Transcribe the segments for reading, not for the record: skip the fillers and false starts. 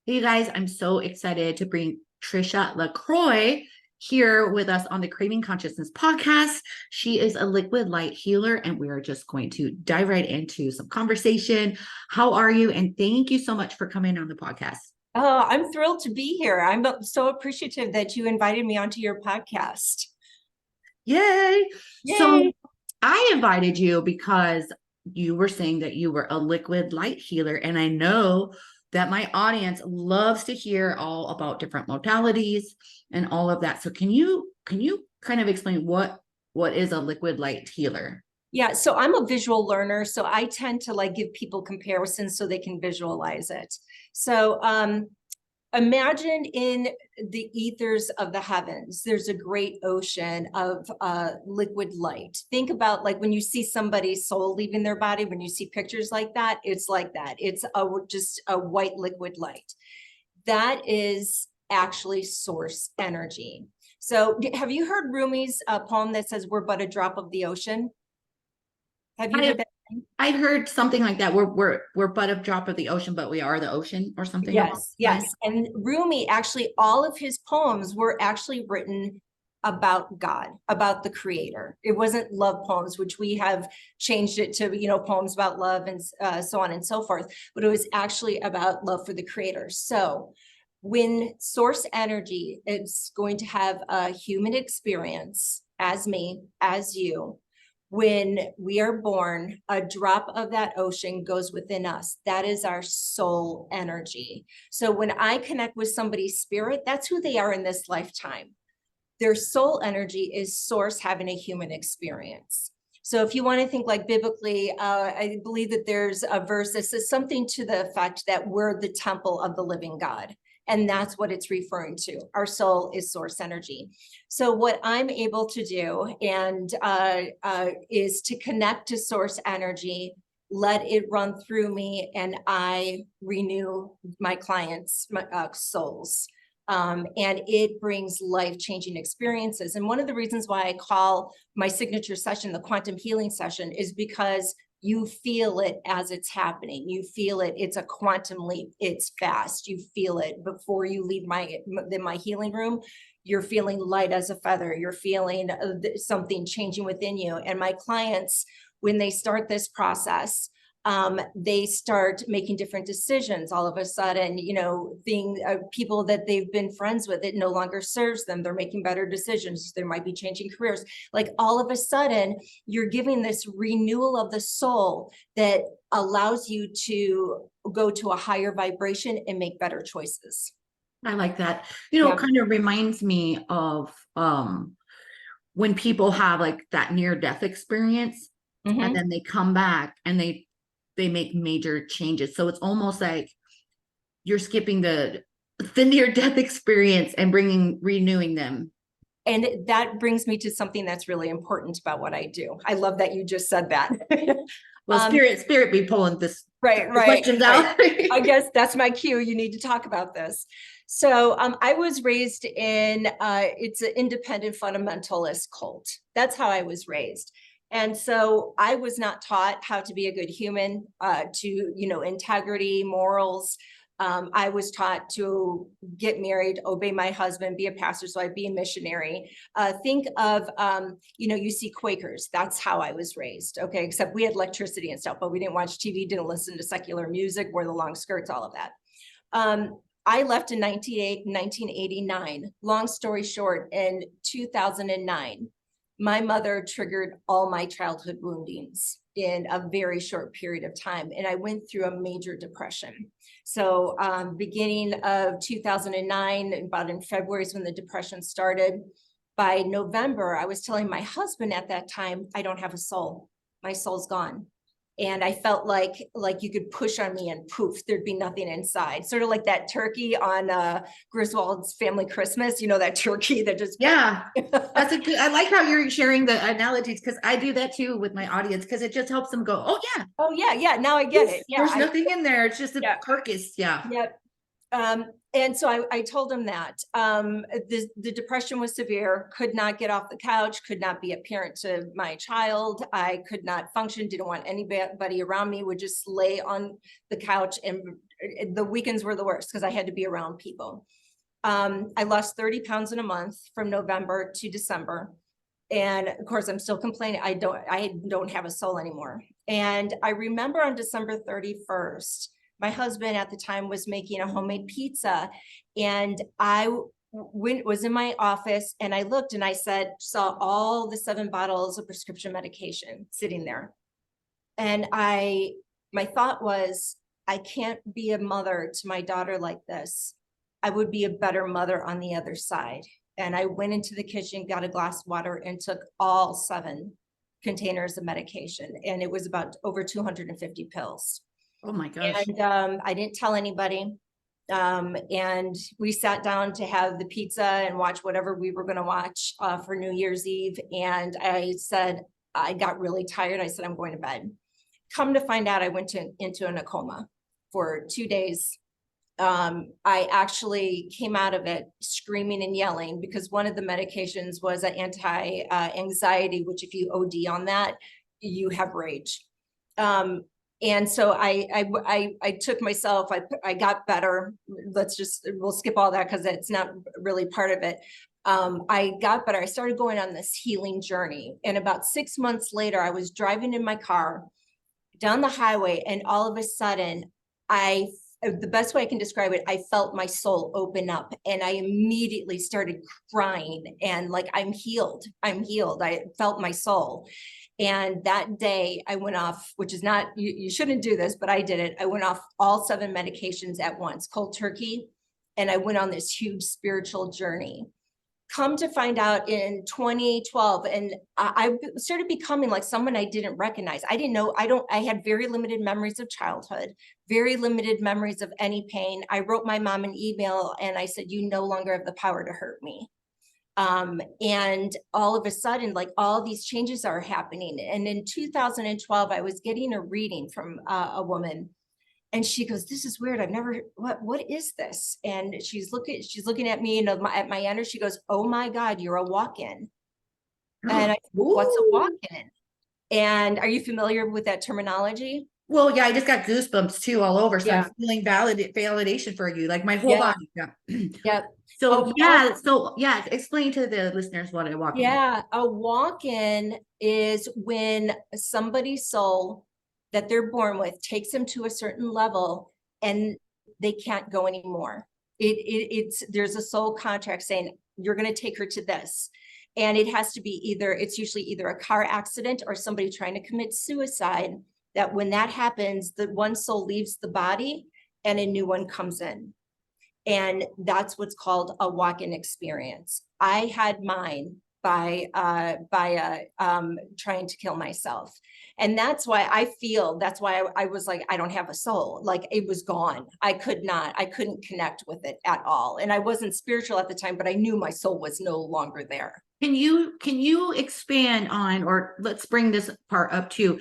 Hey guys, I'm so excited to bring Trisha LaCroix here with us on the Craving Consciousness podcast. She is a liquid light healer, and we are just going to dive right into some conversation. How are you? And thank you so much for coming on the podcast. Oh, I'm thrilled to be here. I'm so appreciative that you invited me onto your podcast. Yay! So Yay. I invited you because you were saying that you were a liquid light healer, and I know that my audience loves to hear all about different modalities and all of that. So can you kind of explain what is a liquid light healer? Yeah, so I'm a visual learner, so I tend to like give people comparisons so they can visualize it. So imagine in the ethers of the heavens, there's a great ocean of liquid light. Think about like when you see somebody's soul leaving their body, when you see pictures like that, it's like that. It's just a white liquid light. That is actually source energy. So have you heard Rumi's poem that says, "We're but a drop of the ocean"? Have you I heard that? I've heard something like that. We're but a drop of the ocean, but we are the ocean, or something along Yes, those lines. yes. And Rumi, actually, all of his poems were actually written about God, about the creator. It wasn't love poems, which we have changed it to, poems about love and so on and so forth, but it was actually about love for the creator. So when source energy is going to have a human experience as me, as you, when we are born, a drop of that ocean goes within us. That is our soul energy. So when I connect with somebody's spirit, that's who they are in this lifetime. Their soul energy is source having a human experience. So if you want to think like biblically, I believe that there's a verse that says something to the effect that we're the temple of the living God. And that's what it's referring to. Our soul is source energy. So what I'm able to do is to connect to source energy, let it run through me, and I renew my clients' souls. And it brings life-changing experiences. And one of the reasons why I call my signature session the quantum healing session is because you feel it as it's happening. You feel it. It's a quantum leap. It's fast. You feel it before you leave my healing room. You're feeling light as a feather. You're feeling something changing within you. And my clients, when they start this process, they start making different decisions. All of a sudden, people that they've been friends with, it no longer serves them. They're making better decisions. They might be changing careers. Like all of a sudden, you're giving this renewal of the soul that allows you to go to a higher vibration and make better choices. I like that. Yeah. It kind of reminds me of when people have like that near death experience and Mm-hmm. then they come back and they make major changes. So it's almost like you're skipping the near death experience and renewing them. And that brings me to something that's really important about what I do. I love that you just said that. Well, spirit be pulling the Right. questions out. I guess that's my cue. You need to talk about this. So I was raised in, it's an independent fundamentalist cult. That's how I was raised. And so I was not taught how to be a good human, integrity, morals. I was taught to get married, obey my husband, be a pastor, so I'd be a missionary. Think of, you see Quakers. That's how I was raised, okay? Except we had electricity and stuff, but we didn't watch TV, didn't listen to secular music, wore the long skirts, all of that. I left in 1989. Long story short, in 2009, my mother triggered all my childhood woundings in a very short period of time. And I went through a major depression. So beginning of 2009, about in February is when the depression started. By November, I was telling my husband at that time, I don't have a soul. My soul's gone. And I felt like you could push on me and poof, there'd be nothing inside. Sort of like that turkey on Griswold's Family Christmas, that turkey that just Yeah. I like how you're sharing the analogies because I do that too with my audience because it just helps them go, oh yeah. Oh yeah, now I get it. Yeah, there's nothing in there. It's just a carcass. Yeah. Yep. And so I told him that the depression was severe, could not get off the couch, could not be a parent to my child. I could not function, didn't want anybody around me, would just lay on the couch and the weekends were the worst because I had to be around people. I lost 30 pounds in a month from November to December. And of course, I'm still complaining. I don't have a soul anymore. And I remember on December 31st, my husband at the time was making a homemade pizza. And I was in my office and I looked and I saw all the 7 bottles of prescription medication sitting there. And my thought was, I can't be a mother to my daughter like this. I would be a better mother on the other side. And I went into the kitchen, got a glass of water, and took all 7 containers of medication. And it was about over 250 pills. Oh my gosh. And I didn't tell anybody. And we sat down to have the pizza and watch whatever we were going to watch for New Year's Eve. And I said, I got really tired. I said, I'm going to bed. Come to find out, I went into a coma for 2 days. I actually came out of it screaming and yelling because one of the medications was an anti-anxiety, which if you OD on that, you have rage. And so I took myself, I got better. We'll skip all that because it's not really part of it. I got better. I started going on this healing journey. And about 6 months later, I was driving in my car down the highway, and all of a sudden, the best way I can describe it, I felt my soul open up and I immediately started crying and like, I'm healed. I felt my soul. And that day I went off, which is not, you shouldn't do this, but I did it. I went off all 7 medications at once, cold turkey. And I went on this huge spiritual journey. Come to find out in 2012, and I started becoming like someone I didn't recognize. I had very limited memories of childhood, very limited memories of any pain. I wrote my mom an email and I said, you no longer have the power to hurt me. And all of a sudden, like all these changes are happening. And in 2012, I was getting a reading from a woman. And she goes, this is weird. I've never, what is this? And she's looking at me and at my energy. She goes, oh my God, you're a walk-in. And I said, what's a walk-in? And are you familiar with that terminology? Well, yeah, I just got goosebumps too all over. So Yeah. I'm feeling validation for you, like my whole body. Yeah. Yep. So explain to the listeners what a walk-in is. Yeah, a walk-in is when somebody's soul that they're born with takes them to a certain level and they can't go anymore. There's a soul contract saying you're going to take her to this. And it has to be it's usually either a car accident or somebody trying to commit suicide, that when that happens, the one soul leaves the body and a new one comes in. And that's what's called a walk-in experience. I had mine by trying to kill myself. And that's why I was like, I don't have a soul. Like it was gone. I couldn't connect with it at all. And I wasn't spiritual at the time, but I knew my soul was no longer there. Can you expand on, or let's bring this part up too.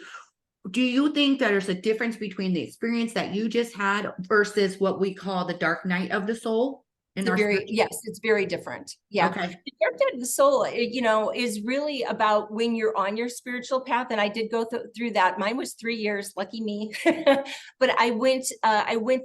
Do you think that there's a difference between the experience that you just had versus what we call the dark night of the soul? Yes, it's very different. Yeah. Okay. The dark night of the soul, is really about when you're on your spiritual path. And I did go through that. Mine was 3 years, lucky me. But I went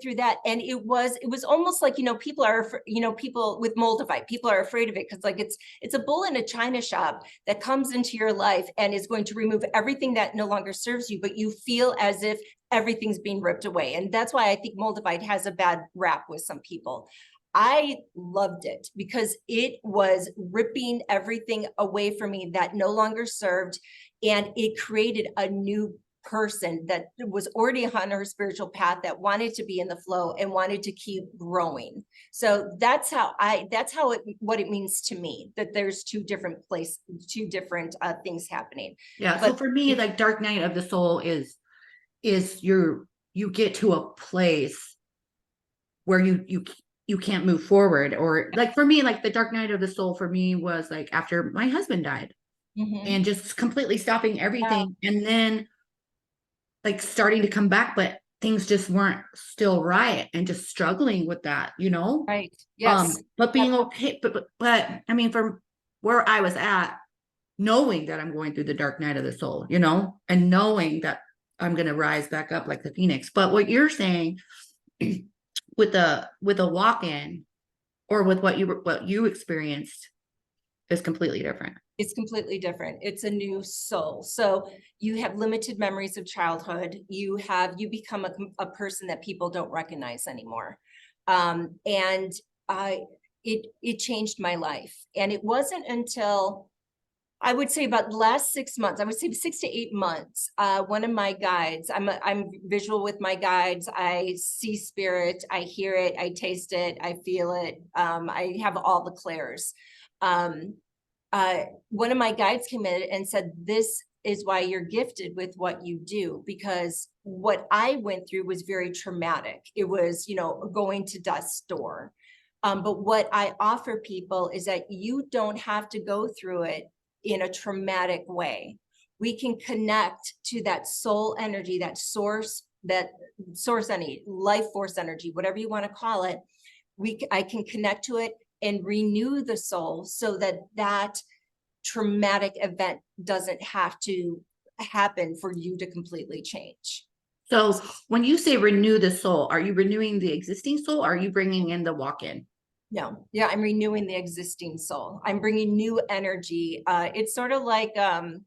through that, and it was almost like, people are, people with Moldavite, people are afraid of it because like it's a bull in a china shop that comes into your life and is going to remove everything that no longer serves you, but you feel as if everything's being ripped away. And that's why I think Moldavite has a bad rap with some people. I loved it because it was ripping everything away from me that no longer served. And it created a new person that was already on her spiritual path that wanted to be in the flow and wanted to keep growing. So that's what it means to me, that there's two different things happening. Yeah. So for me, like dark night of the soul is you get to a place where you can't move forward. Or like for me, like the dark night of the soul for me was like after my husband died, and just completely stopping everything. Yeah. And then like starting to come back, but things just weren't still right, and just struggling with that, Right. Yes. But being okay. But I mean, from where I was at, knowing that I'm going through the dark night of the soul, and knowing that I'm going to rise back up like the phoenix. But what you're saying with a walk-in or with what you experienced is completely different. It's completely different. It's a new soul. So you have limited memories of childhood. You become a person that people don't recognize anymore. And it changed my life. And it wasn't until I would say about the last 6 months, I would say 6 to 8 months. One of my guides, I'm visual with my guides. I see spirit, I hear it, I taste it, I feel it. I have all the clairs. One of my guides came in and said, this is why you're gifted with what you do, because what I went through was very traumatic. It was, going to death's door. But what I offer people is that you don't have to go through it in a traumatic way. We can connect to that soul energy, that source energy, life force energy, whatever you want to call it. I can connect to it and renew the soul so that traumatic event doesn't have to happen for you to completely change. So when you say renew the soul, are you renewing the existing soul? Or are you bringing in the walk-in? No, yeah, I'm renewing the existing soul. I'm bringing new energy. It's sort of like, I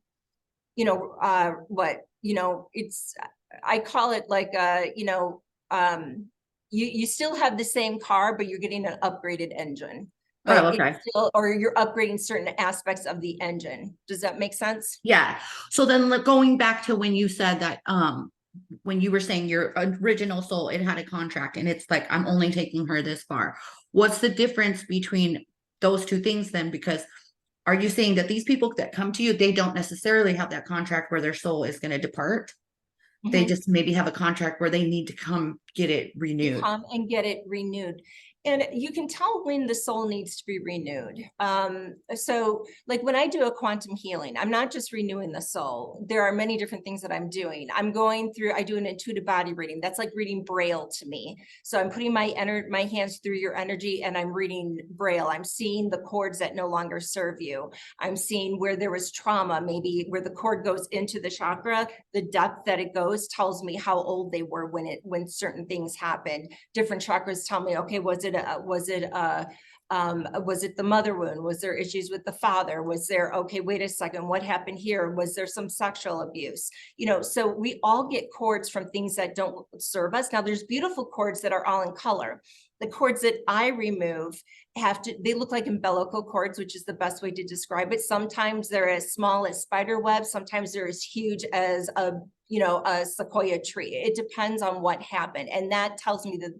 call it like, you still have the same car, but you're getting an upgraded engine. But Oh, okay. or you're upgrading certain aspects of the engine. Does that make sense? Yeah. So then going back to when you said that, when you were saying your original soul, it had a contract and it's like, I'm only taking her this far. What's the difference between those two things then? Because are you saying that these people that come to you, they don't necessarily have that contract where their soul is going to depart? They just maybe have a contract where they need to come get it renewed. Come and get it renewed. And you can tell when the soul needs to be renewed. So like when I do a quantum healing, I'm not just renewing the soul. There are many different things that I'm doing. I do an intuitive body reading. That's like reading Braille to me. So I'm putting my hands through your energy and I'm reading Braille. I'm seeing the cords that no longer serve you. I'm seeing where there was trauma, maybe where the cord goes into the chakra, the depth that it goes tells me how old they were when certain things happened. Different chakras tell me, okay, was it the mother wound? Was there issues with the father? Was there, okay, wait a second, what happened here? Was there some sexual abuse? So we all get cords from things that don't serve us. Now there's beautiful cords that are all in color. The cords that I remove they look like umbilical cords, which is the best way to describe it. Sometimes they're as small as spider web. Sometimes they're as huge as a sequoia tree. It depends on what happened. And that tells me the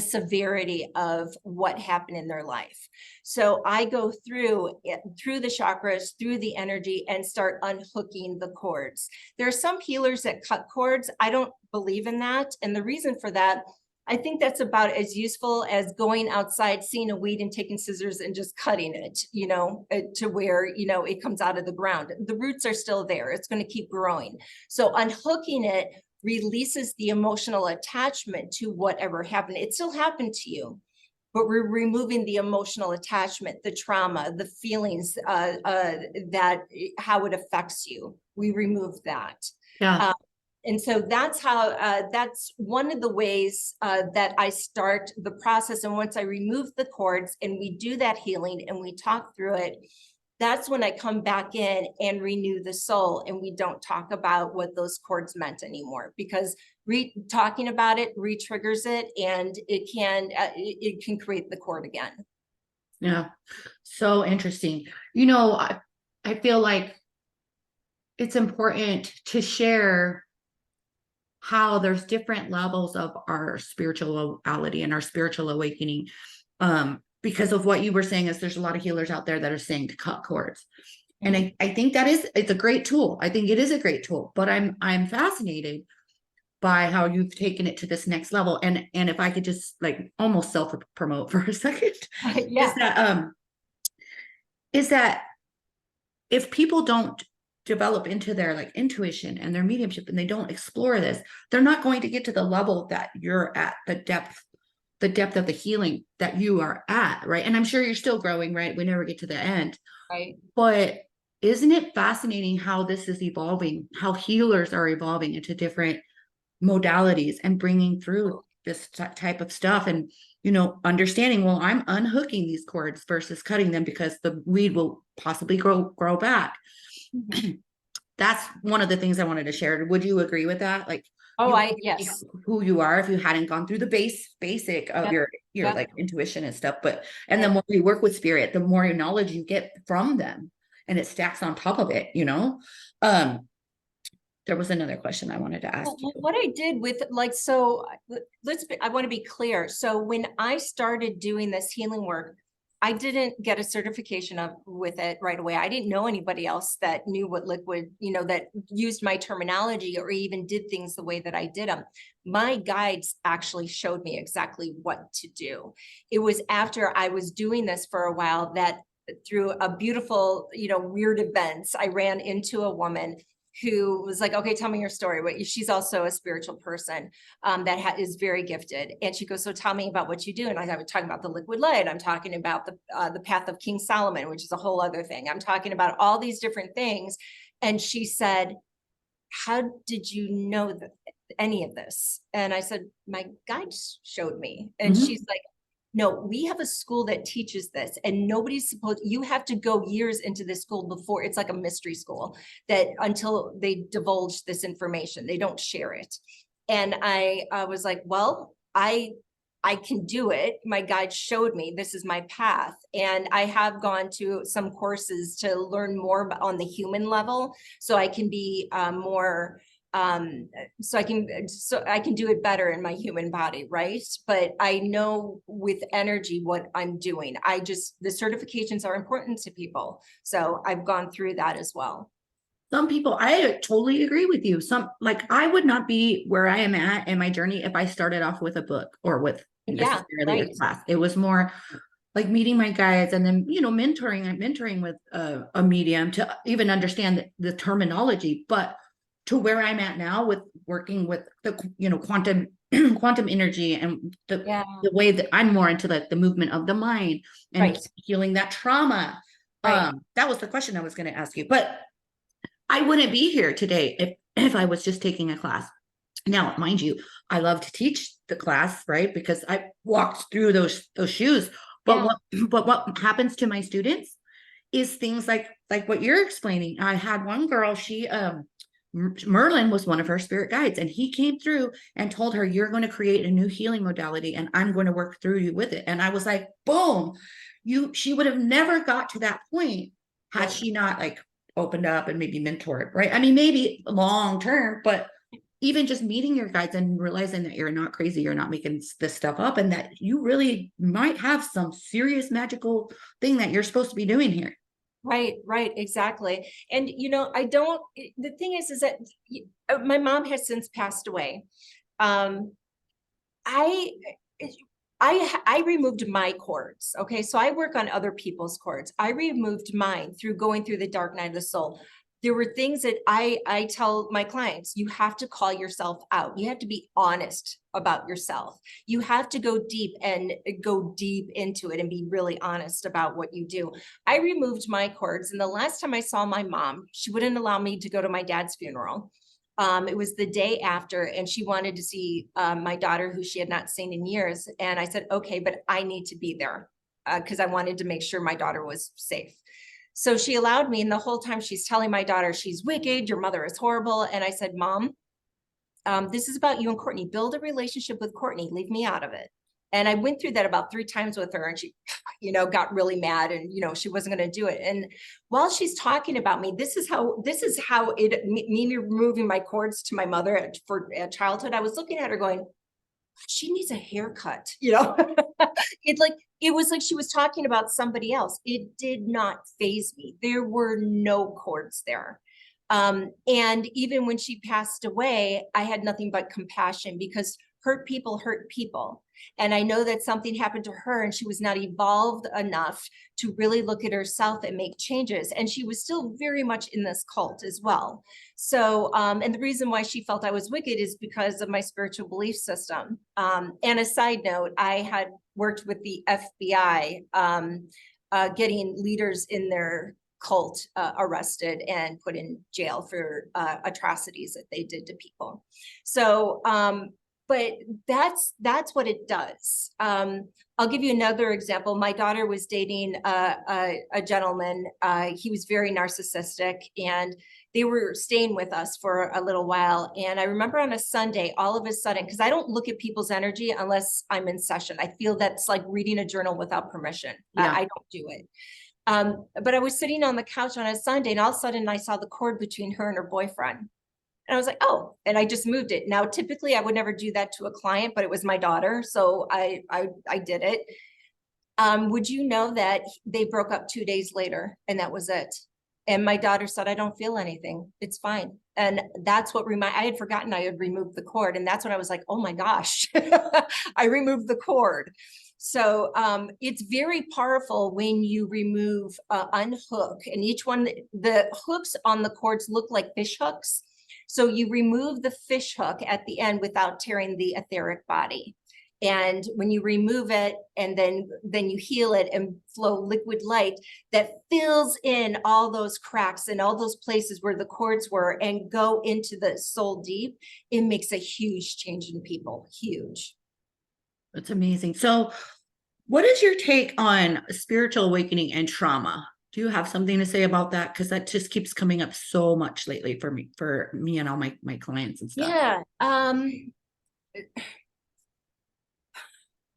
severity of what happened in their life. So I go through the chakras, through the energy, and start unhooking the cords. There are some healers that cut cords. I don't believe in that. And the reason for that, I think that's about as useful as going outside, seeing a weed and taking scissors and just cutting it, to where, it comes out of the ground. The roots are still there. It's going to keep growing. So unhooking it releases the emotional attachment to whatever happened. It still happened to you, but we're removing the emotional attachment, the trauma, the feelings, that how it affects you. We remove that. Yeah. And so that's one of the ways that I start the process. And once I remove the cords and we do that healing and we talk through it, that's when I come back in and renew the soul, and we don't talk about what those cords meant anymore, because talking about it re-triggers it, and it can create the cord again. Yeah. So interesting. I feel like it's important to share how there's different levels of our spirituality and our spiritual awakening. Because of what you were saying, is there's a lot of healers out there that are saying to cut cords. And I think it's a great tool. I think it is a great tool, but I'm fascinated by how you've taken it to this next level. And if I could just like almost self-promote for a second, Yeah. is that if people don't develop into their like intuition and their mediumship and they don't explore this, they're not going to get to the level that you're at, the depth of the healing that you are at, right? And I'm sure you're still growing, right? We never get to the end. Right. But isn't it fascinating how this is evolving, how healers are evolving into different modalities and bringing through this type of stuff, and understanding, well, I'm unhooking these cords versus cutting them because the weed will possibly grow back. Mhm. That's one of the things I wanted to share. Would you agree with that? Like, Oh, you yes. who you are if you hadn't gone through the basic of Yep. your Yep. like intuition and stuff. But and the Right. more you work with spirit, the more knowledge you get from them, and it stacks on top of it. There was another question I wanted to ask you. What I did with so I want to be clear. So when I started doing this healing work, I didn't get a certification with it right away. I didn't know anybody else that knew what liquid, that used my terminology or even did things the way that I did them. My guides actually showed me exactly what to do. It was after I was doing this for a while that through a beautiful, weird events, I ran into a woman who was like, okay, tell me your story. But she's also a spiritual person that is very gifted. And she goes, so tell me about what you do. And I was talking about the liquid light. I'm talking about the path of King Solomon, which is a whole other thing. I'm talking about all these different things. And she said, how did you know any of this? And I said, my guide showed me. And Mhm. she's like, no, we have a school that teaches this, and nobody's supposed, you have to go years into this school before, it's like a mystery school that until they divulge this information, they don't share it. And I was like, well, I can do it. My guide showed me this is my path. And I have gone to some courses to learn more on the human level so I can be more so I can do it better in my human body, right? But I know with energy what I'm doing. The certifications are important to people. So I've gone through that as well. Some people, I totally agree with you. Some, like, I would not be where I am at in my journey if I started off with a book or with Yeah, necessarily a right. class. It was more like meeting my guides and then, mentoring with a medium to even understand the terminology. But to where I'm at now with working with the, quantum quantum energy and Yeah, the way that I'm more into the movement of the mind and right, healing that trauma. right. That was the question I was going to ask you, but I wouldn't be here today if I was just taking a class. Now, mind you, I love to teach the class, right? Because I walked through those shoes. But Yeah, what happens to my students is things like what you're explaining. I had one girl, she Merlin was one of her spirit guides, and he came through and told her, you're going to create a new healing modality and I'm going to work through you with it. And I was like, boom, she would have never got to that point had yeah. she not like opened up and maybe mentored, right? I mean, maybe long term, but even just meeting your guides and realizing that you're not crazy, you're not making this stuff up, and that you really might have some serious magical thing that you're supposed to be doing here. Right, right, exactly. And the thing is that my mom has since passed away. Um, I I removed my cords. Okay. So I work on other people's cords. I removed mine through going through the dark night of the soul. There were things that I tell my clients, you have to call yourself out. You have to be honest about yourself. You have to go deep into it and be really honest about what you do. I removed my cords. And the last time I saw my mom, she wouldn't allow me to go to my dad's funeral. It was the day after, and she wanted to see my daughter, who she had not seen in years. And I said, okay, but I need to be there because I wanted to make sure my daughter was safe. So she allowed me. And the whole time she's telling my daughter, she's wicked, your mother is horrible. And I said, Mom, this is about you and Courtney. Build a relationship with Courtney. Leave me out of it. And I went through that about 3 times with her, and she, got really mad, and she wasn't going to do it. And while she's talking about me, this is how me removing my cords to my mother at childhood. I was looking at her going, she needs a haircut. It was like she was talking about somebody else. It did not faze me. There were no cords there. And even when she passed away, I had nothing but compassion because hurt people hurt people. And I know that something happened to her and she was not evolved enough to really look at herself and make changes. And she was still very much in this cult as well. So, and the reason why she felt I was wicked is because of my spiritual belief system. And a side note, I had worked with the FBI, getting leaders in their cult arrested and put in jail for atrocities that they did to people. So but that's what it does. I'll give you another example. My daughter was dating a gentleman. He was very narcissistic, and they were staying with us for a little while. And I remember on a Sunday, all of a sudden, because I don't look at people's energy unless I'm in session. I feel that's like reading a journal without permission. Yeah. I don't do it. But I was sitting on the couch on a Sunday, and all of a sudden I saw the cord between her and her boyfriend. And I was like, oh, and I just moved it. Now, typically I would never do that to a client, but it was my daughter. So I did it. Would you know that they broke up 2 days later, and that was it. And my daughter said, I don't feel anything. It's fine. And that's what I had forgotten I had removed the cord. And that's when I was like, oh my gosh, I removed the cord. So it's very powerful when you remove, unhook, and each one, the hooks on the cords look like fish hooks. So you remove the fish hook at the end without tearing the etheric body. And when you remove it, and then you heal it and flow liquid light that fills in all those cracks and all those places where the cords were and go into the soul deep, it makes a huge change in people. Huge. That's amazing. So what is your take on spiritual awakening and trauma? Do you have something to say about that? Because that just keeps coming up so much lately for me and all my clients and stuff. Yeah.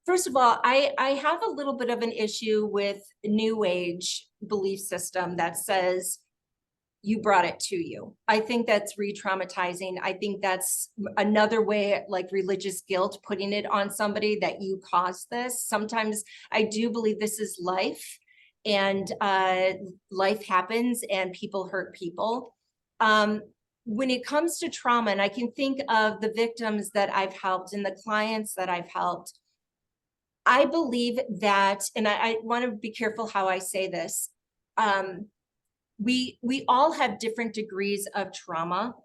First of all, I have a little bit of an issue with New Age belief system that says you brought it to you. I think that's re-traumatizing. I think that's another way, like religious guilt, putting it on somebody that you caused this. Sometimes I do believe this is life, and life happens and people hurt people. When it comes to trauma, and I can think of the victims that I've helped and the clients that I've helped, I believe that, and I want to be careful how I say this. We all have different degrees of trauma.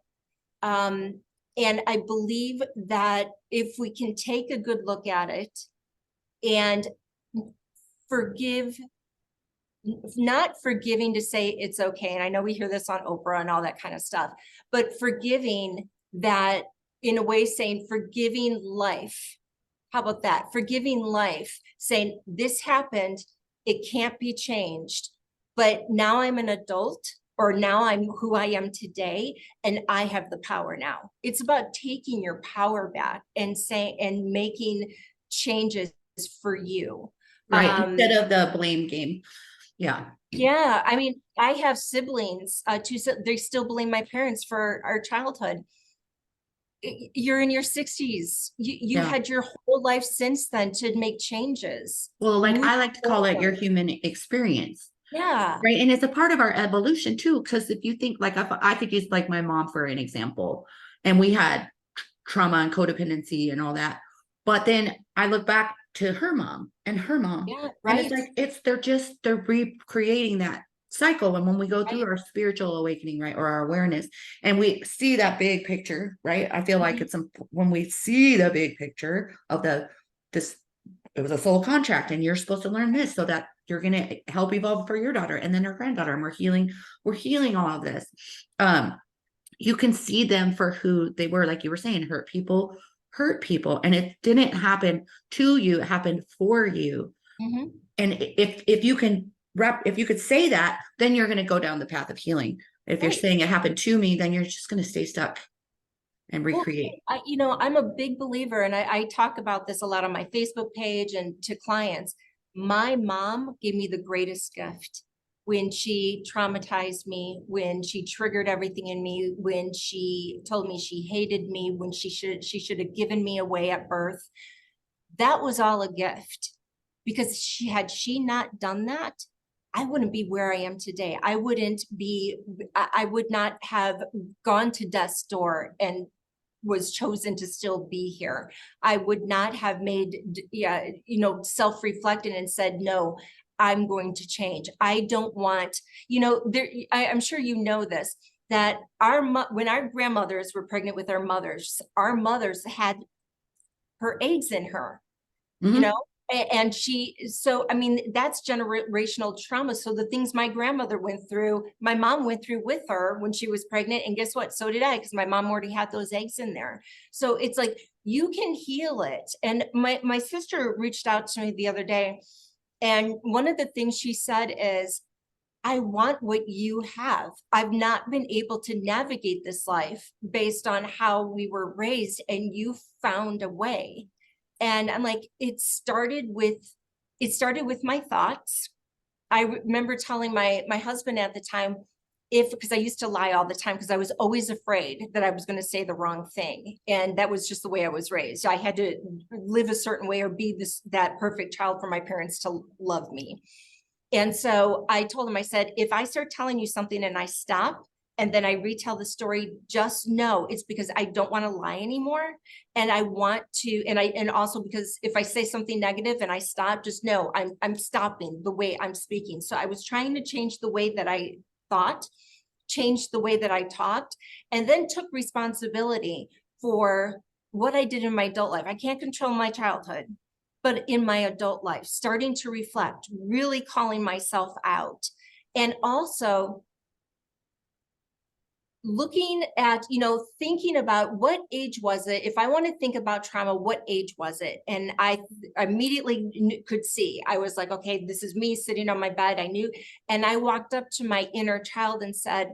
And I believe that if we can take a good look at it and forgive, not forgiving to say it's okay. And I know we hear this on Oprah and all that kind of stuff, but forgiving that, in a way, saying forgiving life. How about that? Forgiving life, saying this happened, it can't be changed, but now I'm an adult, or now I'm who I am today, and I have the power now. It's about taking your power back and saying, and making changes for you. Right. Instead of the blame game. Yeah. Yeah. I mean, I have siblings, they still blame my parents for our childhood. You're in your 60s. You had your whole life since then to make changes. Well, like I like to call it your human experience. Yeah. Right. And it's a part of our evolution too. Because if you think, like, if I could use like my mom for an example, and we had trauma and codependency and all that. But then I look back to her mom and her mom. Yeah, and right. it's like they're recreating that cycle. And when we go through our spiritual awakening, right, or our awareness, and we see that big picture, right, I feel like it's when we see the big picture of this, it was a soul contract, and you're supposed to learn this so that you're going to help evolve for your daughter and then her granddaughter, and we're healing all of this. You can see them for who they were, like you were saying, hurt people, and it didn't happen to you, it happened for you. And if you could say that, then you're going to go down the path of healing. If you're saying it happened to me, then you're just going to stay stuck and recreate. Well, I'm a big believer, and I talk about this a lot on my Facebook page and to clients. My mom gave me the greatest gift when she traumatized me, when she triggered everything in me, when she told me she hated me, when she should have given me away at birth. That was all a gift, because had she not done that, I wouldn't be where I am today. I would not have gone to death's door and was chosen to still be here. I would not have made, self-reflected and said, no, I'm going to change. I don't want, I'm sure you know this, that when our grandmothers were pregnant with our mothers had her eggs in her, and that's generational trauma. So the things my grandmother went through, my mom went through with her when she was pregnant. And guess what? So did I, because my mom already had those eggs in there. So it's like, you can heal it. And my sister reached out to me the other day, and one of the things she said is, I want what you have. I've not been able to navigate this life based on how we were raised, and you found a way. And I'm like, it started with my thoughts. I remember telling my husband at the time, because I used to lie all the time, because I was always afraid that I was going to say the wrong thing. And that was just the way I was raised. I had to live a certain way or be that perfect child for my parents to love me. And so I told him, I said, if I start telling you something and I stop and then I retell the story, just know it's because I don't want to lie anymore. And I want to, and also because if I say something negative and I stop, just know I'm stopping the way I'm speaking. So I was trying to change the way that I thought, change the way that I talked, and then took responsibility for what I did in my adult life. I can't control my childhood, but in my adult life, starting to reflect, really calling myself out. And also looking at, thinking about what age was it? If I want to think about trauma, what age was it? And I immediately could see, I was like, okay, this is me sitting on my bed. I knew, and I walked up to my inner child and said,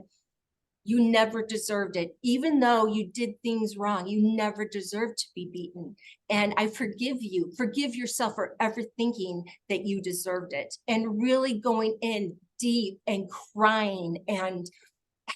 you never deserved it. Even though you did things wrong, you never deserved to be beaten. And I forgive you. Forgive yourself for ever thinking that you deserved it. And really going in deep and crying and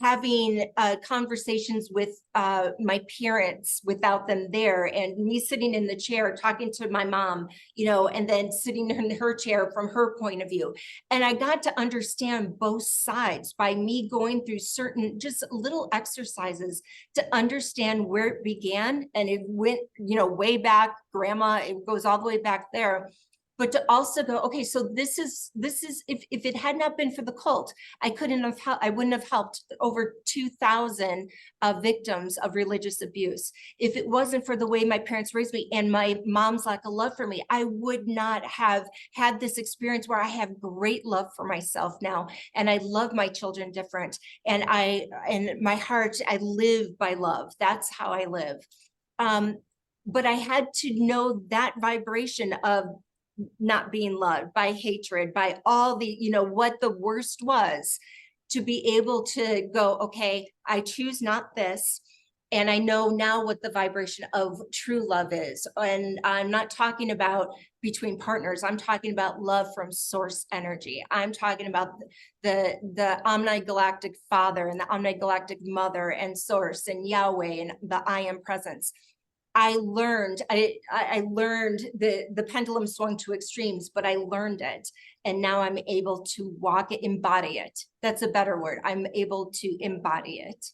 having conversations with my parents without them there, and me sitting in the chair talking to my mom, and then sitting in her chair from her point of view. And I got to understand both sides by me going through certain just little exercises to understand where it began. And it went, way back, grandma, it goes all the way back there. But to also go, okay, so this is if it had not been for the cult, I wouldn't have helped over 2,000 victims of religious abuse. If it wasn't for the way my parents raised me and my mom's lack of love for me, I would not have had this experience where I have great love for myself now, and I love my children different. And my heart, I live by love. That's how I live. But I had to know that vibration of not being loved, by hatred, by all the, what the worst was, to be able to go, okay, I choose not this. And I know now what the vibration of true love is. And I'm not talking about between partners. I'm talking about love from source energy. I'm talking about the omnigalactic Father and the omnigalactic Mother and Source and Yahweh and the I Am Presence. I learned the pendulum swung to extremes, but I learned it. And now I'm able to embody it. That's a better word. I'm able to embody it.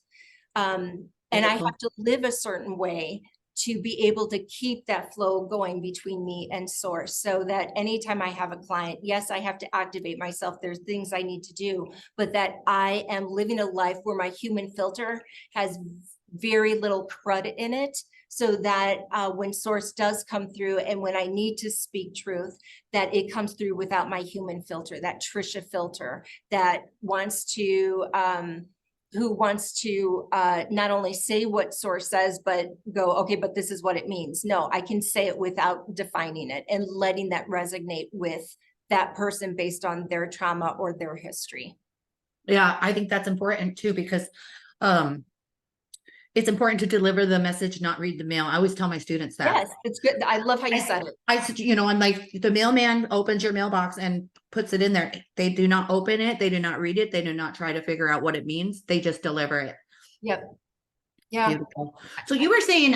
And I have to live a certain way to be able to keep that flow going between me and source, so that anytime I have a client, yes, I have to activate myself. There's things I need to do, but that I am living a life where my human filter has very little crud in it, so that when source does come through and when I need to speak truth, that it comes through without my human filter, that Trisha filter that wants to, who wants to not only say what source says, but go, okay, but this is what it means. No, I can say it without defining it and letting that resonate with that person based on their trauma or their history. Yeah, I think that's important too, because it's important to deliver the message, not read the mail. I always tell my students that. Yes, it's good. I love how you said it. I said, I'm like, the mailman opens your mailbox and puts it in there. They do not open it. They do not read it. They do not try to figure out what it means. They just deliver it. Yep. Yeah. Beautiful. So you were saying,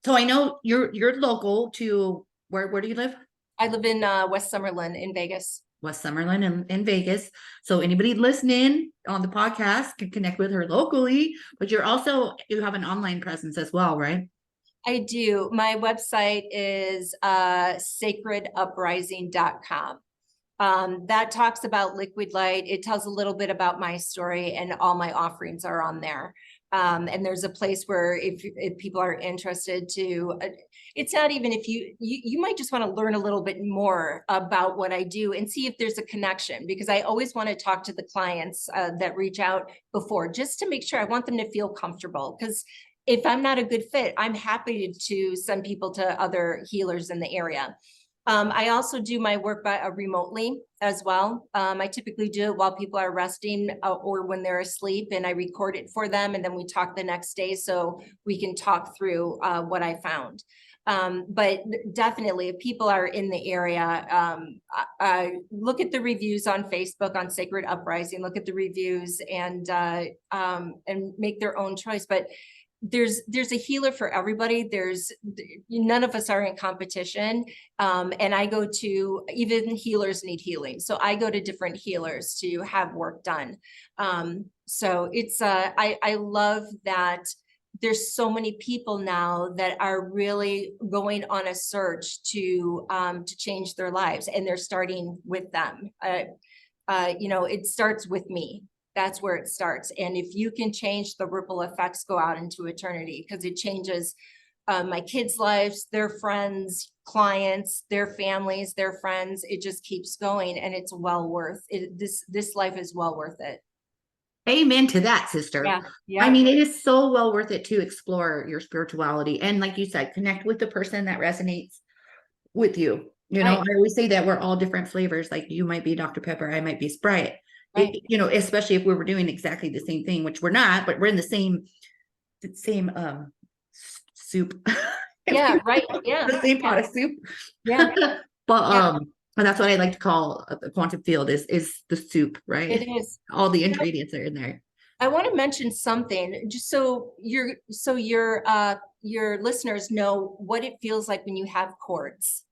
so I know you're local to where do you live? I live in West Summerlin in Vegas. West Summerlin in Vegas. So anybody listening on the podcast can connect with her locally, but you have an online presence as well, right? I do. My website is sacreduprising.com. That talks about liquid light. It tells a little bit about my story, and all my offerings are on there. And there's a place where if people are interested to, it's not even if you might just want to learn a little bit more about what I do and see if there's a connection, because I always want to talk to the clients that reach out before, just to make sure. I want them to feel comfortable, because if I'm not a good fit, I'm happy to send people to other healers in the area. I also do my work remotely as well. I typically do it while people are resting or when they're asleep, and I record it for them, and then we talk the next day so we can talk through what I found. But definitely, if people are in the area, look at the reviews on Facebook on Sacred Uprising. Look at the reviews and make their own choice. But there's a healer for everybody. None of us are in competition. And I go to, even healers need healing. So I go to different healers to have work done. So it's, I love that there's so many people now that are really going on a search to change their lives, and they're starting with them. It starts with me. That's where it starts. And if you can change, the ripple effects go out into eternity, because it changes my kids' lives, their friends, clients, their families, their friends. It just keeps going, and it's well worth it. This life is well worth it. Amen to that, sister. Yeah. Yeah. I mean, it is so well worth it to explore your spirituality. And like you said, connect with the person that resonates with you. You know, Right. I always say that we're all different flavors. Like you might be Dr. Pepper, I might be Sprite. Right. Especially if we were doing exactly the same thing, which we're not, but we're in the same soup. Yeah. Right. Yeah. The same pot of soup. Yeah. But Yeah. and that's what I like to call the quantum field is the soup, right? It is. All the ingredients are in there. I want to mention something just so your listeners know what it feels like when you have cords.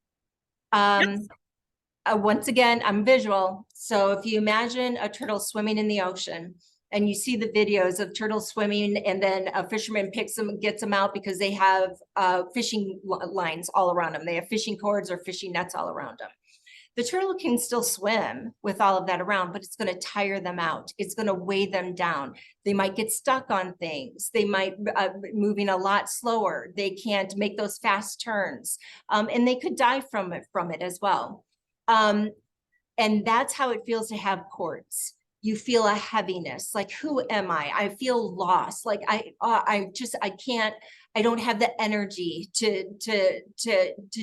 Once again, I'm visual. So if you imagine a turtle swimming in the ocean, and you see the videos of turtles swimming, and then a fisherman gets them out because they have fishing lines all around them. They have fishing cords or fishing nets all around them. The turtle can still swim with all of that around, but it's going to tire them out. It's going to weigh them down. They might get stuck on things. They might moving a lot slower. They can't make those fast turns, and they could die from it as well. And that's how it feels to have cords. You feel a heaviness, like, who am I? I feel lost. Like I can't, I don't have the energy to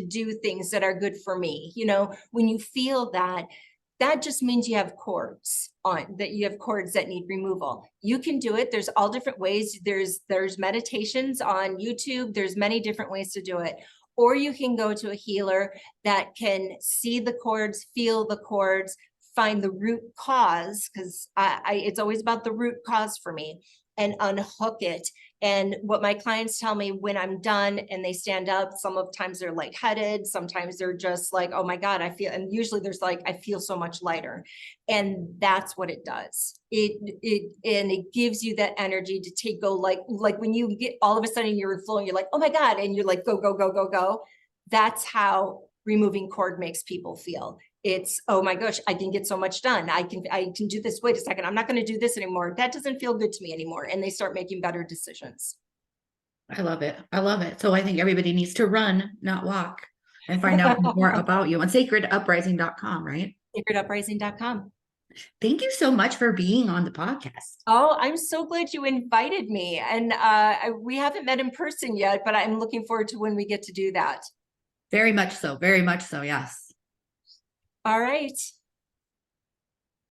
do things that are good for me. You know, when you feel that, that just means you have cords that need removal. You can do it. There's all different ways. There's meditations on YouTube. There's many different ways to do it. Or you can go to a healer that can see the cords, feel the cords, find the root cause, because it's always about the root cause for me, and unhook it. And what my clients tell me when I'm done and they stand up, sometimes they're lightheaded, sometimes they're just like, oh my God, and usually there's like, I feel so much lighter. And that's what it does. It gives you that energy to go like when you get all of a sudden you're flowing, you're like, oh my God, and you're like, go, go, go, go, go. That's how removing cord makes people feel. It's, oh my gosh, I can get so much done. I can do this. Wait a second. I'm not going to do this anymore. That doesn't feel good to me anymore. And they start making better decisions. I love it. I love it. So I think everybody needs to run, not walk, and find out more about you on sacreduprising.com, right? Sacreduprising.com. Thank you so much for being on the podcast. Oh, I'm so glad you invited me. And we haven't met in person yet, but I'm looking forward to when we get to do that. Very much so. Very much so. Yes. All right.